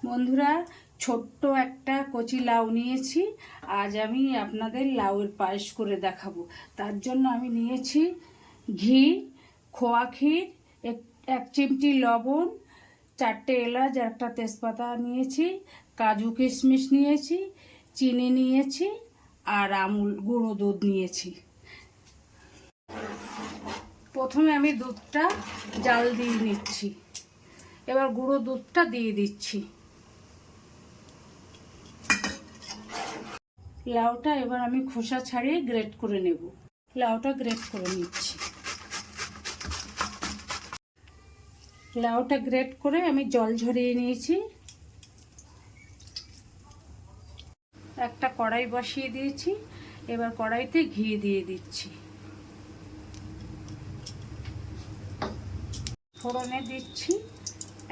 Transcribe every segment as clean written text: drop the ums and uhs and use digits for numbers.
বন্ধুরা, ছোট্ট একটা কচি লাউ নিয়েছি। আজ আমি আপনাদের লাউয়ের পায়েস করে দেখাবো। তার জন্য আমি নিয়েছি ঘি, খোয়া ক্ষীর, এক চিমটি লবণ, 4টে এলাচ, একটা তেজপাতা নিয়েছি, কাজু কিশমিশ নিয়েছি, চিনি নিয়েছি আর আমুল গুঁড়ো দুধ নিয়েছি। প্রথমে আমি দুধটা জাল দিয়ে নিচ্ছি। এবার গুঁড়ো দুধটা দিয়ে দিচ্ছি। লাউটা এবার আমি খোসা ছাড়িয়ে গ্রেট করে নেব। লাউটা গ্রেট করে নিচ্ছি। লাউটা গ্রেট করে আমি জল ঝরিয়ে নিয়েছি। একটা কড়াই বসিয়ে দিয়েছি। এবার কড়াইতে ঘি দিয়ে দিচ্ছি। ফোড়নে দিচ্ছি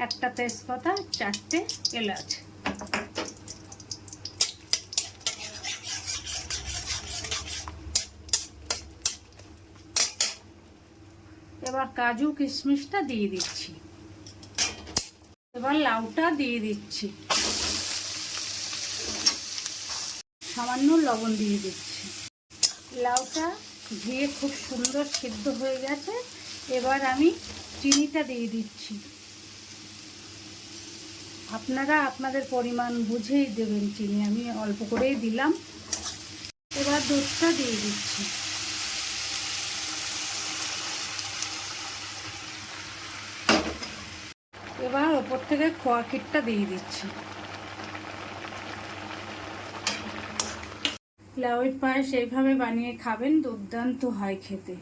একটা তেজপাতা, 4টে এলাচ। এবার কাজু কিশমিশটা দিয়ে দিচ্ছি। এবার লাউটা দিয়ে দিচ্ছি। সামান্য লবণ দিয়ে দিচ্ছি। লাউটা ঘিয়ে খুব সুন্দর সিদ্ধ হয়ে গেছে। এবার আমি চিনিটা দিয়ে দিচ্ছি। আপনারা আপনাদের পরিমাণ বুঝেই দেবেন চিনি, আমি অল্প করেই দিলাম। এবার দুধটা দিয়ে দিচ্ছি। এবার ওপর থেকে খোয়া ক্ষীরটা দিয়ে দিচ্ছি। লাউয়ের পায়েস এইভাবে বানিয়ে খাবেন, দুর্দান্ত হয় খেতে।